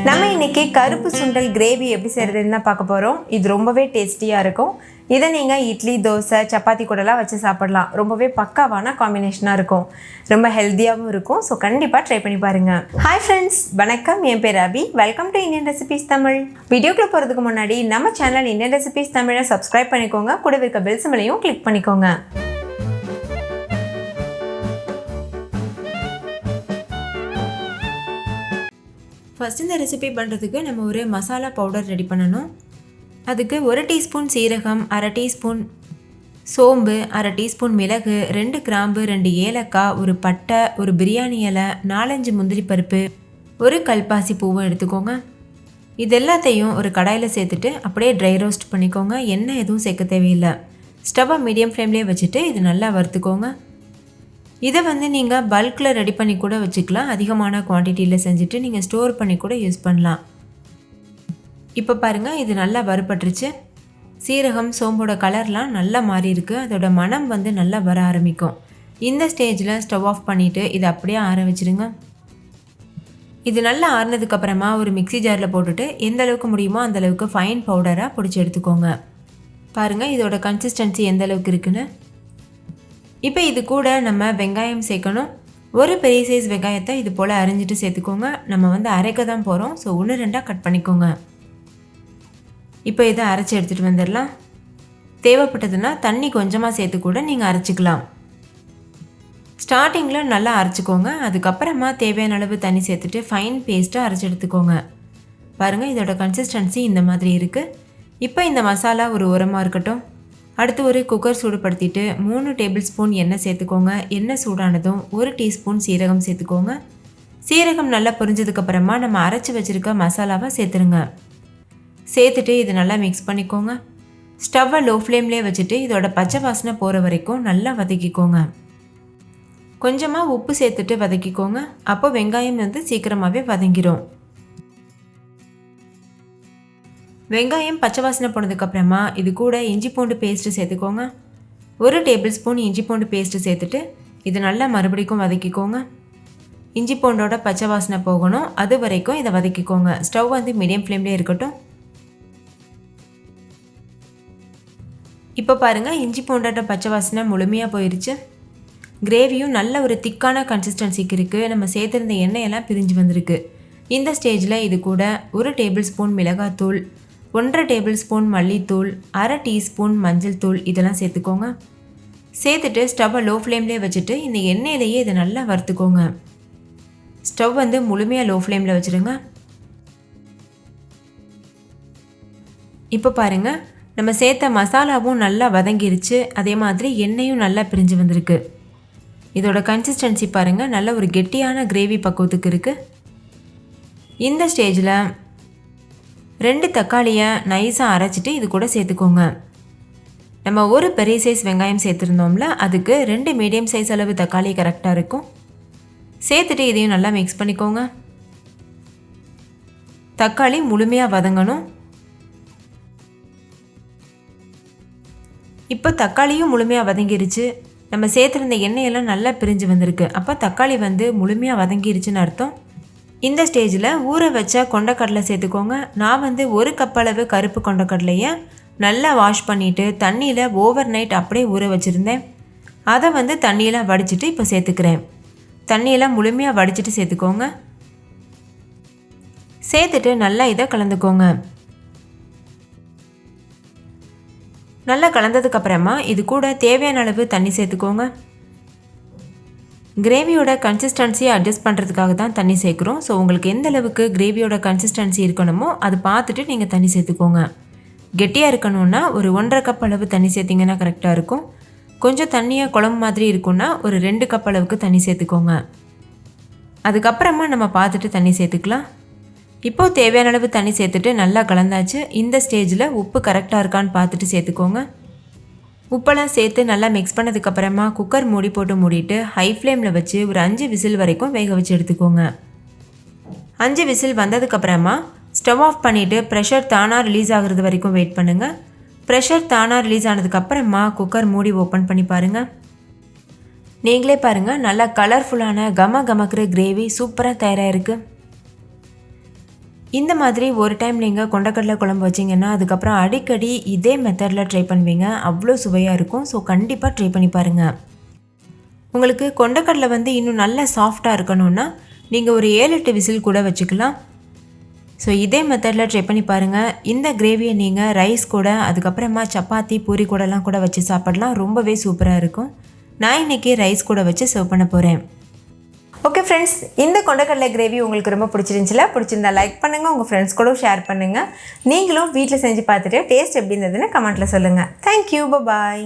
நம்ம இன்றைக்கி கருப்பு சுண்டல் கிரேவி எப்படி செய்கிறதுன்னு தான் பார்க்க போகிறோம். இது ரொம்பவே டேஸ்டியாக இருக்கும். இதை நீங்கள் இட்லி, தோசை, சப்பாத்தி கூடலாம் வச்சு சாப்பிடலாம். ரொம்பவே பக்காவான காம்பினேஷனாக இருக்கும். ரொம்ப ஹெல்த்தியாகவும் இருக்கும். ஸோ கண்டிப்பாக ட்ரை பண்ணி பாருங்கள். ஹாய் ஃப்ரெண்ட்ஸ், வணக்கம். என் பேர் Abhi. Welcome to Indian recipes Tamil. வீடியோக்குள்ளே போகிறதுக்கு முன்னாடி நம்ம சேனல் இந்தியன் ரெசிபீஸ் தமிழை சப்ஸ்கிரைப் பண்ணிக்கோங்க. கூட இருக்க பெல் சிம்பலையும் கிளிக் பண்ணிக்கோங்க. ஃபஸ்ட் இந்த ரெசிபி பண்ணுறதுக்கு நம்ம ஒரு மசாலா பவுடர் ரெடி பண்ணணும். அதுக்கு 1 டீஸ்பூன் சீரகம், 1/2 டீஸ்பூன் சோம்பு, 1/2 டீஸ்பூன் மிளகு, 2 கிராம்பு, 2 ஏலக்காய், ஒரு பட்டை, ஒரு பிரியாணி இலை, 4-5 முந்திரி பருப்பு, ஒரு கல்பாசி பூவும் எடுத்துக்கோங்க. இது எல்லாத்தையும் ஒரு கடாயில் சேர்த்துட்டு அப்படியே ட்ரை ரோஸ்ட் பண்ணிக்கோங்க. எண்ணெய் எதுவும் சேர்க்க தேவையில்லை. ஸ்டவ்வை மீடியம் ஃப்ளேம்லேயே வச்சுட்டு இது நல்லா வறுத்துக்கோங்க. இதை நீங்கள் பல்கில் ரெடி பண்ணி கூட வச்சுக்கலாம். அதிகமான குவான்டிட்டியில் செஞ்சுட்டு நீங்கள் ஸ்டோர் பண்ணி கூட யூஸ் பண்ணலாம். இப்போ பாருங்கள், இது நல்லா வறுபட்டுருச்சு. சீரகம், சோம்போட கலர்லாம் நல்லா மாறி இருக்குது. அதோட மனம் நல்லா வர ஆரம்பிக்கும். இந்த ஸ்டேஜில் ஸ்டவ் ஆஃப் பண்ணிவிட்டு இதை அப்படியே ஆற வச்சுருங்க. இது நல்லா ஆறினதுக்கப்புறமா ஒரு மிக்ஸி ஜாரில் போட்டுட்டு எந்த அளவுக்கு முடியுமோ அந்தளவுக்கு ஃபைன் பவுடராக பிடிச்சி எடுத்துக்கோங்க. பாருங்கள் இதோட கன்சிஸ்டன்சி எந்த அளவுக்கு இருக்குன்னு. இப்போ இது கூட நம்ம வெங்காயம் சேர்க்கணும். ஒரு பெரிய சைஸ் வெங்காயத்தை இது போல் அரிஞ்சிட்டு சேர்த்துக்கோங்க. நம்ம அரைக்க தான் போகிறோம். ஸோ 1-2 கட் பண்ணிக்கோங்க. இப்போ இதை அரைச்சி எடுத்துகிட்டு வந்துடலாம். தேவைப்பட்டதுன்னா தண்ணி கொஞ்சமாக சேர்த்து கூட நீங்கள் அரைச்சிக்கலாம். ஸ்டார்டிங்கில் நல்லா அரைச்சிக்கோங்க. அதுக்கப்புறமா தேவையான அளவு தண்ணி சேர்த்துட்டு ஃபைன் பேஸ்ட்டாக அரைச்சி எடுத்துக்கோங்க. பாருங்கள் இதோட கன்சிஸ்டன்சி இந்த மாதிரி இருக்குது. இப்போ இந்த மசாலா ஒரு உரமாக இருக்கட்டும். அடுத்து ஒரு குக்கர் சூடுபடுத்திட்டு 3 டேபிள் ஸ்பூன் எண்ணெய் சேர்த்துக்கோங்க. எண்ணெய் சூடானதும் 1 டீஸ்பூன் சீரகம் சேர்த்துக்கோங்க. சீரகம் நல்லா பொரிஞ்சதுக்கப்புறமா நம்ம அரைச்சி வச்சுருக்க மசாலாவை சேர்த்துருங்க. சேர்த்துட்டு இது நல்லா மிக்ஸ் பண்ணிக்கோங்க. ஸ்டவ்வை லோ ஃப்ளேம்லேயே வச்சுட்டு இதோட பச்சை வாசனை போகிற வரைக்கும் நல்லா வதக்கிக்கோங்க. கொஞ்சமாக உப்பு சேர்த்துட்டு வதக்கிக்கோங்க. அப்போ வெங்காயம் சீக்கிரமாகவே வதங்கிடும். வெங்காயம் பச்சை வாசனை போனதுக்கப்புறமா இது கூட இஞ்சி பூண்டு பேஸ்ட்டு சேர்த்துக்கோங்க. 1 டேபிள் ஸ்பூன் இஞ்சி பூண்டு பேஸ்ட்டு சேர்த்துட்டு இது நல்லா மறுபடிக்கும் வதக்கிக்கோங்க. இஞ்சி பூண்டோட பச்சை வாசனை போகணும். அது வரைக்கும் இதை வதக்கிக்கோங்க. ஸ்டவ் மீடியம் ஃப்ளேம்லேயே இருக்கட்டும். இப்போ பாருங்கள், இஞ்சி பூண்டோட பச்சை வாசனை முழுமையாக போயிடுச்சு. கிரேவியும் நல்ல ஒரு திக்கான கன்சிஸ்டன்சிக்கு இருக்குது. நம்ம சேர்த்துருந்த எண்ணெயெல்லாம் பிரிஞ்சு வந்திருக்கு. இந்த ஸ்டேஜில் இது கூட 1 டேபிள் ஸ்பூன் மிளகாத்தூள், 1/2 டேபிள் ஸ்பூன் மல்லித்தூள், 1/2 டீஸ்பூன் மஞ்சள் தூள் இதெல்லாம் சேர்த்துக்கோங்க. சேர்த்துட்டு ஸ்டவ்வை லோ ஃப்ளேம்லேயே வச்சுட்டு இந்த எண்ணெயிலேயே இதை நல்லா வறுத்துக்கோங்க. ஸ்டவ் முழுமையாக லோ ஃப்ளேமில் வச்சுருங்க. இப்போ பாருங்கள், நம்ம சேர்த்த மசாலாவும் நல்லா வதங்கிருச்சு. அதே மாதிரி எண்ணெயும் நல்லா பிரிஞ்சு வந்திருக்கு. இதோட கன்சிஸ்டன்சி பாருங்கள், நல்ல ஒரு கெட்டியான கிரேவி பக்குவத்துக்கு இருக்குது. இந்த ஸ்டேஜில் 2 தக்காளியை நைஸாக அரைச்சிட்டு இது கூட சேர்த்துக்கோங்க. நம்ம ஒரு பெரிய சைஸ் வெங்காயம் சேர்த்துருந்தோம்ல, அதுக்கு 2 மீடியம் சைஸ் அளவு தக்காளி கரெக்டாக இருக்கும். சேர்த்துட்டு இதையும் நல்லா மிக்ஸ் பண்ணிக்கோங்க. தக்காளி முழுமையாக வதங்கணும். இப்போ தக்காளியும் முழுமையாக வதங்கிருச்சு. நம்ம சேர்த்துருந்த எண்ணெயெல்லாம் நல்லா பிரிஞ்சு வந்திருக்கு. அப்போ தக்காளி முழுமையாக வதங்கிருச்சுன்னு அர்த்தம். இந்த ஸ்டேஜில் ஊற வச்ச கொண்டக்கடலை சேர்த்துக்கோங்க. நான் 1 கப் அளவு கருப்பு கொண்டக்கடலையை நல்லா வாஷ் பண்ணிவிட்டு தண்ணியில் ஓவர் நைட் அப்படியே ஊற வச்சுருந்தேன். அதை தண்ணியெலாம் வடிச்சிட்டு இப்போ சேர்த்துக்கிறேன். தண்ணியெல்லாம் முழுமையாக வடிச்சிட்டு சேர்த்துக்கோங்க. சேர்த்துட்டு நல்லா இதை கலந்துக்கோங்க. நல்லா கலந்ததுக்கப்புறமா இது கூட தேவையான அளவு தண்ணி சேர்த்துக்கோங்க. கிரேவியோட கன்சிஸ்டன்சியை அட்ஜஸ்ட் பண்ணுறதுக்காக தான் தண்ணி சேர்க்குறோம். ஸோ உங்களுக்கு எந்த அளவுக்கு கிரேவியோட கன்சிஸ்டன்சி இருக்கணுமோ அது பார்த்துட்டு நீங்கள் தண்ணி சேர்த்துக்கோங்க. கெட்டியாக இருக்கணும்னா ஒரு 1/2 கப் அளவு தண்ணி சேர்த்திங்கன்னா கரெக்டாக இருக்கும். கொஞ்சம் தண்ணியாக குழம்பு மாதிரி இருக்குன்னா ஒரு 2 கப் அளவுக்கு தண்ணி சேர்த்துக்கோங்க. அதுக்கப்புறமா நம்ம பார்த்துட்டு தண்ணி சேர்த்துக்கலாம். இப்போது தேவையான அளவு தண்ணி சேர்த்துட்டு நல்லா கலந்தாச்சு. இந்த ஸ்டேஜில் உப்பு கரெக்டாக இருக்கான்னு பார்த்துட்டு சேர்த்துக்கோங்க. உப்பெல்லாம் சேர்த்து நல்லா மிக்ஸ் பண்ணதுக்கப்புறமா குக்கர் மூடி போட்டு மூடிட்டு ஹை ஃப்ளேமில் வச்சு ஒரு 5 விசில் வரைக்கும் வேக வச்சு எடுத்துக்கோங்க. 5 விசில் வந்ததுக்கப்புறமா ஸ்டவ் ஆஃப் பண்ணிவிட்டு ப்ரெஷர் தானாக ரிலீஸ் ஆகிறது வரைக்கும் வெயிட் பண்ணுங்கள். ப்ரெஷர் தானாக ரிலீஸ் ஆனதுக்கப்புறமா குக்கர் மூடி ஓப்பன் பண்ணி பாருங்கள். நீங்களே பாருங்கள், நல்லா கலர்ஃபுல்லான கமக்கிற கிரேவி சூப்பராக தயாராக இருக்குது. இந்த மாதிரி ஒரு டைம் நீங்கள் கொண்டக்கடலை குழம்பு வச்சிங்கன்னா அதுக்கப்புறம் அடிக்கடி இதே மெத்தடில் ட்ரை பண்ணுவீங்க. அவ்வளோ சுவையாக இருக்கும். ஸோ கண்டிப்பாக ட்ரை பண்ணி பாருங்கள். உங்களுக்கு கொண்டக்கடலை இன்னும் நல்லா சாஃப்டாக இருக்கணும்னா நீங்கள் ஒரு 7-8 விசில் கூட வச்சுக்கலாம். ஸோ இதே மெத்தடில் ட்ரை பண்ணி பாருங்கள். இந்த கிரேவியை நீங்கள் ரைஸ் கூட, அதுக்கப்புறமா சப்பாத்தி பூரி கூடலாம் கூட வச்சு சாப்பிடலாம். ரொம்பவே சூப்பராக இருக்கும். நான் இன்றைக்கி ரைஸ் கூட வச்சு சர்வ் பண்ண போகிறேன். ஓகே ஃப்ரெண்ட்ஸ், இந்த கொண்டக்கடலை கிரேவி உங்களுக்கு ரொம்ப பிடிச்சிருந்தா லைக் பண்ணுங்கள், உங்கள் ஃப்ரெண்ட்ஸ் கூட ஷேர் பண்ணுங்கள். நீங்களும் வீட்டில் செஞ்சு பார்த்துட்டு டேஸ்ட் எப்படி இருந்ததுன்னு கமெண்ட்டில் சொல்லுங்கள். தேங்க்யூ, பாய்.